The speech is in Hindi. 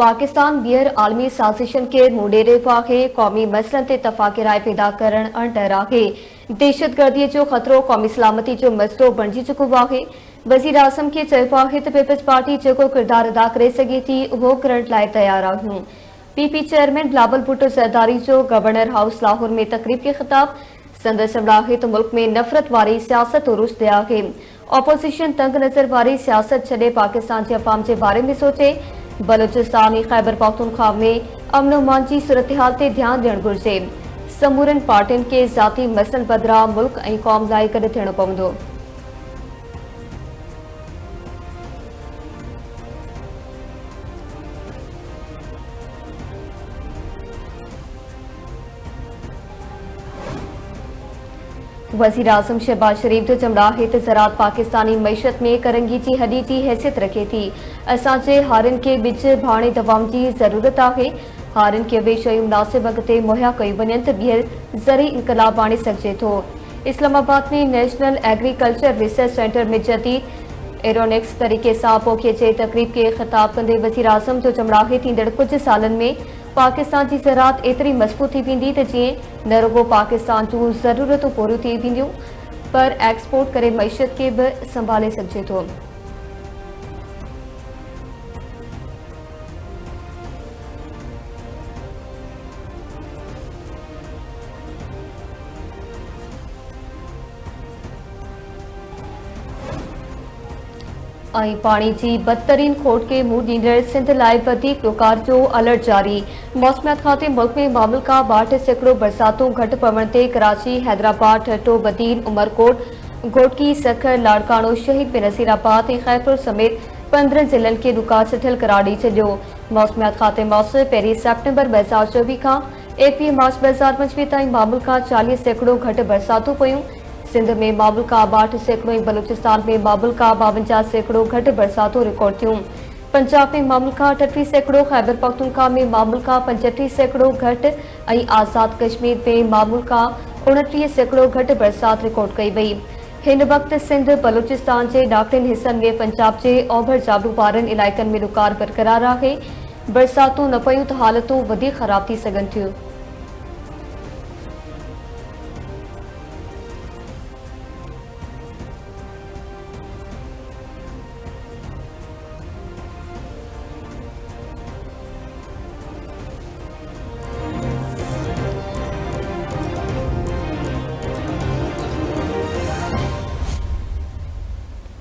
पाकिस्तान बियर आलमी साजिशन के मुडेरे वाक़े कौमी मसलन ते तफ़ाक़ राय पैदा करण अंडर आहे। दहशतगर्दी जो ख़तरो कौमी सलामती जो मसलो बणिजी चुको आहे। वज़ीर आज़म के चयो आहे त पीपल्स पार्टी जो किरदार अदा करे सघे थी उहो करण लाइ तैयार आहियूं। पीपी चेयरमैन बिलावल भुट्टो ज़रदारी जो गवर्नर हाउस लाहौर में तकरीब के ख़िताब संदस आहे त मुल्क में नफ़रत वारी सियासत उरुस्ते आहे। ऑपोजिशन तंग नज़र वारी सियासत छॾे पाकिस्तान जे अवाम जे बारे में सोचे। बलूचिस्तान ऐं ख़ैबर पख्तूनख्वा में अमन अमान जी सूरतहाल ते ध्यान ॾियणु घुरिजे। समूरनि पार्टियुनि खे ज़ाती मसइलनि बदिरां मुल्क ऐं क़ौम लाइ गॾु थियणो पवंदो। वज़ीर आज़म शहबाज शरीफ जो चवणु आहे त ज़राअत पाकिस्तानी मईशत में करंगी जी हॾी जी हैसियत रखे थी। असांजे हारियुनि खे ॿिज भाणे दवाउनि जी ज़रूरत आहे। हारियुनि खे उहे शयूं मुनासिब अघ ते मुहैया कयूं वञनि त ॿीहर ज़री इनकलाब आणे सघिजे थो। इस्लामाबाद में नेशनल एग्रीकल्चर रिसर्च सेंटर में जदीद एरोनिक्स तरीक़े सां पोखीअ जे तकरीब खे ख़िताब कंदे वज़ीर आज़म जो चवणु आहे त ईंदड़ कुझु सालनि में पाकिस्तान जी ज़राअत एतिरी मज़बूत थी वेंदी त जीअं न रुगो पाकिस्तान जूं ज़रूरतूं पूरियूं थी वेंदियूं पर एक्सपोर्ट करे मईशत खे बि संभाले सघिजे थो। ऐं पाणी जी बदतरीन खोट के मुंहुं ॾींदड़ सिंध लाइ वधीक ॾोकार जो अलर्ट जारी। मौसमियात खाते मुल्क में मामूल खां 62% बरसातूं घटि पवण ते कराची, हैदराबाद, ठट्टो, बदीन, उमरकोट, घोटकी, सखर, लाड़काणो, शहीद बेनज़ीराबाद ऐं खैरपुर समेत 15 ज़िलनि खे ॾुकार सिथियल करार ॾेई छॾियो। मौसमियात खाते मौसम पहिरीं सेप्टेम्बर 2024 खां 21 मार्च 2025 ताईं मामूल खां 40% घटि बरसातूं पयूं। सिंध में मामूल का 62% ऐं बलूचिस्तान में मामूल का 52% घटि बरसातूं रिकॉर्ड थियूं। पंजाब में मामूल का 38%, खैबर पख्तूनख्वा में मामूल का 35% घटि ऐं आज़ाद कश्मीर में मामूल का 29% घटि बरसात रिकॉर्ड कई वई। हिन वक़्तु सिंध बलूचिस्तान जे ॾाखिणनि हिसनि में पंजाब जे ओभर जाबलू वारनि इलाइक़नि में ॾुकार बरक़रार आहे। बरसातूं न पयूं त हालतूं वधीक ख़राब थी सघनि थियूं।